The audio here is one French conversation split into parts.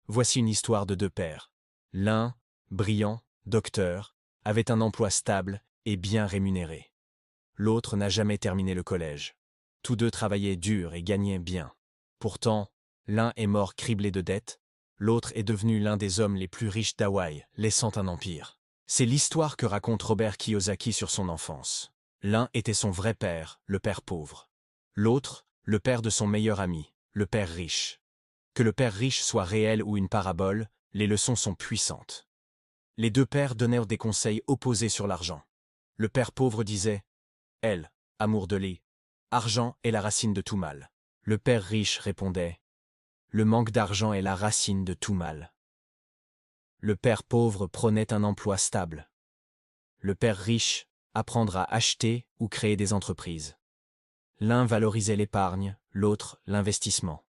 Voici une histoire de deux pères. L'un, brillant, docteur, avait un emploi stable et bien rémunéré. L'autre n'a jamais terminé le collège. Tous deux travaillaient dur et gagnaient bien. Pourtant, l'un est mort criblé de dettes, l'autre est devenu l'un des hommes les plus riches d'Hawaï, laissant un empire. C'est l'histoire que raconte Robert Kiyosaki sur son enfance. L'un était son vrai père, le père pauvre. L'autre, le père de son meilleur ami, le père riche. Que le père riche soit réel ou une parabole, les leçons sont puissantes. Les deux pères donnèrent des conseils opposés sur l'argent. Le père pauvre disait « Elle, amour de lait, argent est la racine de tout mal ». Le père riche répondait « Le manque d'argent est la racine de tout mal ». Le père pauvre prônait un emploi stable. Le père riche, apprendre à acheter ou créer des entreprises. L'un valorisait l'épargne, l'autre l'investissement.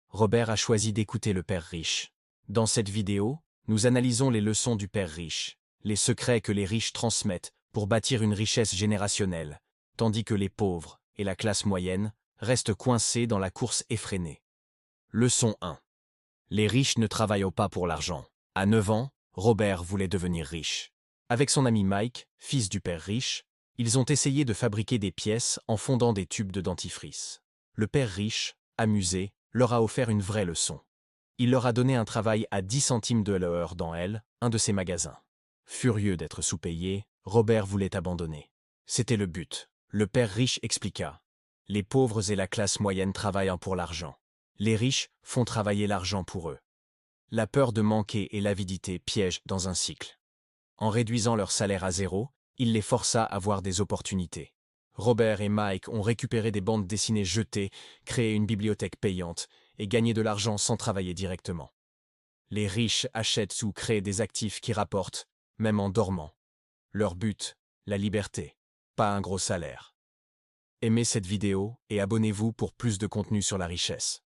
Robert a choisi d'écouter le père riche. Dans cette vidéo, nous analysons les leçons du père riche, les secrets que les riches transmettent pour bâtir une richesse générationnelle, tandis que les pauvres et la classe moyenne restent coincés dans la course effrénée. Leçon 1. Les riches ne travaillent pas pour l'argent. À 9 ans, Robert voulait devenir riche. Avec son ami Mike, fils du père riche, ils ont essayé de fabriquer des pièces en fondant des tubes de dentifrice. Le père riche, amusé, leur a offert une vraie leçon. Il leur a donné un travail à 10 centimes de l'heure dans un de ses magasins. Furieux d'être sous-payé, Robert voulait abandonner. C'était le but. Le père riche expliqua. Les pauvres et la classe moyenne travaillent pour l'argent. Les riches font travailler l'argent pour eux. La peur de manquer et l'avidité piègent dans un cycle. En réduisant leur salaire à zéro, il les força à avoir des opportunités. Robert et Mike ont récupéré des bandes dessinées jetées, créé une bibliothèque payante et gagné de l'argent sans travailler directement. Les riches achètent ou créent des actifs qui rapportent, même en dormant. Leur but, la liberté, pas un gros salaire. Aimez cette vidéo et abonnez-vous pour plus de contenu sur la richesse.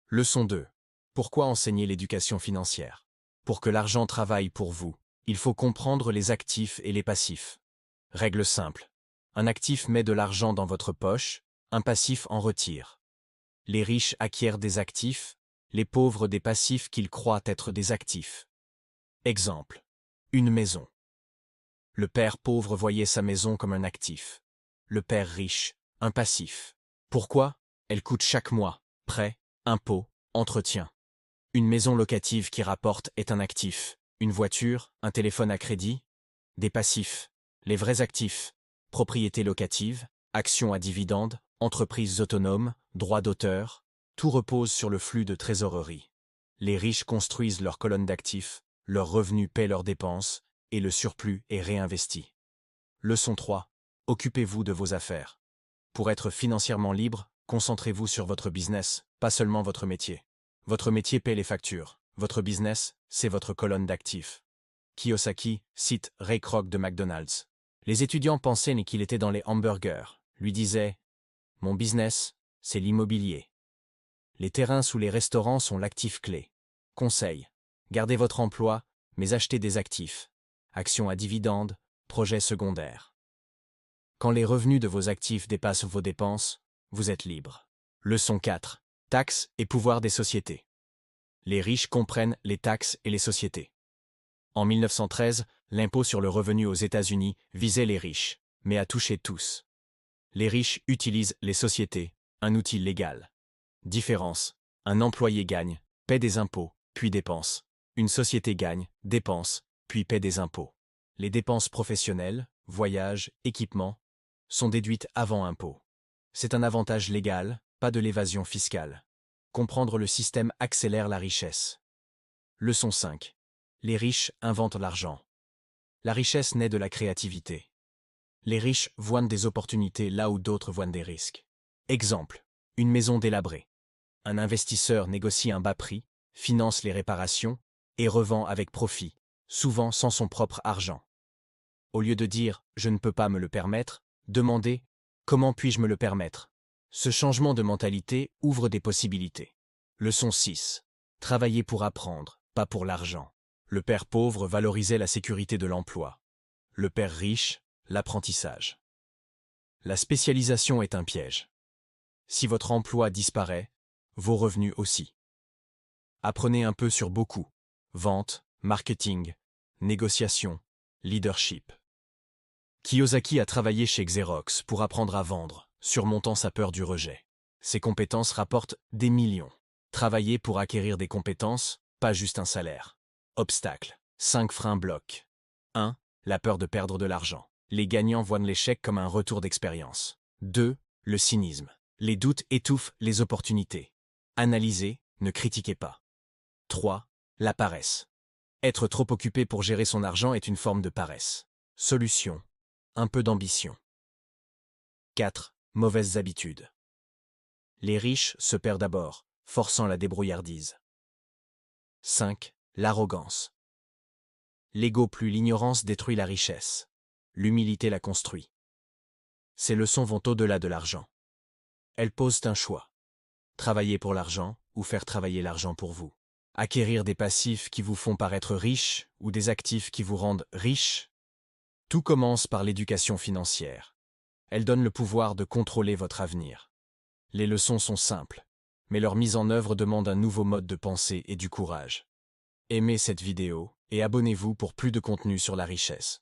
Leçon 2. Pourquoi enseigner l'éducation financière? Pour que l'argent travaille pour vous, il faut comprendre les actifs et les passifs. Règle simple. Un actif met de l'argent dans votre poche, un passif en retire. Les riches acquièrent des actifs, les pauvres des passifs qu'ils croient être des actifs. Exemple. Une maison. Le père pauvre voyait sa maison comme un actif. Le père riche, un passif. Pourquoi? Elle coûte chaque mois, prêt, impôts, entretien. Une maison locative qui rapporte est un actif. Une voiture, un téléphone à crédit, des passifs. Les vrais actifs. Propriété locative, actions à dividendes, entreprises autonomes, droits d'auteur, tout repose sur le flux de trésorerie. Les riches construisent leur colonne d'actifs, leurs revenus paient leurs dépenses, et le surplus est réinvesti. Leçon 3. Occupez-vous de vos affaires. Pour être financièrement libre, concentrez-vous sur votre business, pas seulement votre métier. Votre métier paie les factures, votre business, c'est votre colonne d'actifs. Kiyosaki cite Ray Kroc de McDonald's. Les étudiants pensaient qu'il était dans les hamburgers, lui disaient « Mon business, c'est l'immobilier. Les terrains sous les restaurants sont l'actif clé. Conseil, gardez votre emploi, mais achetez des actifs. Actions à dividendes, projets secondaires. Quand les revenus de vos actifs dépassent vos dépenses, vous êtes libre. » Leçon 4. Taxes et pouvoir des sociétés. Les riches comprennent les taxes et les sociétés. En 1913, l'impôt sur le revenu aux États-Unis visait les riches, mais a touché tous. Les riches utilisent les sociétés, un outil légal. Différence. Un employé gagne, paie des impôts, puis dépense. Une société gagne, dépense, puis paie des impôts. Les dépenses professionnelles, voyages, équipements, sont déduites avant impôt. C'est un avantage légal, pas de l'évasion fiscale. Comprendre le système accélère la richesse. Leçon 5. Les riches inventent l'argent. La richesse naît de la créativité. Les riches voient des opportunités là où d'autres voient des risques. Exemple. Une maison délabrée. Un investisseur négocie un bas prix, finance les réparations et revend avec profit, souvent sans son propre argent. Au lieu de dire « je ne peux pas me le permettre », demandez « comment puis-je me le permettre ?» Ce changement de mentalité ouvre des possibilités. Leçon 6. Travailler pour apprendre, pas pour l'argent. Le père pauvre valorisait la sécurité de l'emploi. Le père riche, l'apprentissage. La spécialisation est un piège. Si votre emploi disparaît, vos revenus aussi. Apprenez un peu sur beaucoup. Vente, marketing, négociation, leadership. Kiyosaki a travaillé chez Xerox pour apprendre à vendre, surmontant sa peur du rejet. Ses compétences rapportent des millions. Travailler pour acquérir des compétences, pas juste un salaire. Obstacle. 5 freins bloquent. 1. La peur de perdre de l'argent. Les gagnants voient l'échec comme un retour d'expérience. 2. Le cynisme. Les doutes étouffent les opportunités. Analysez, ne critiquez pas. 3. La paresse. Être trop occupé pour gérer son argent est une forme de paresse. Solution. Un peu d'ambition. 4. Mauvaises habitudes. Les riches se perdent d'abord, forçant la débrouillardise. 5. L'arrogance. L'ego plus l'ignorance détruit la richesse. L'humilité la construit. Ces leçons vont au-delà de l'argent. Elles posent un choix. Travailler pour l'argent ou faire travailler l'argent pour vous. Acquérir des passifs qui vous font paraître riche ou des actifs qui vous rendent riche. Tout commence par l'éducation financière. Elle donne le pouvoir de contrôler votre avenir. Les leçons sont simples, mais leur mise en œuvre demande un nouveau mode de pensée et du courage. Aimez cette vidéo et abonnez-vous pour plus de contenu sur la richesse.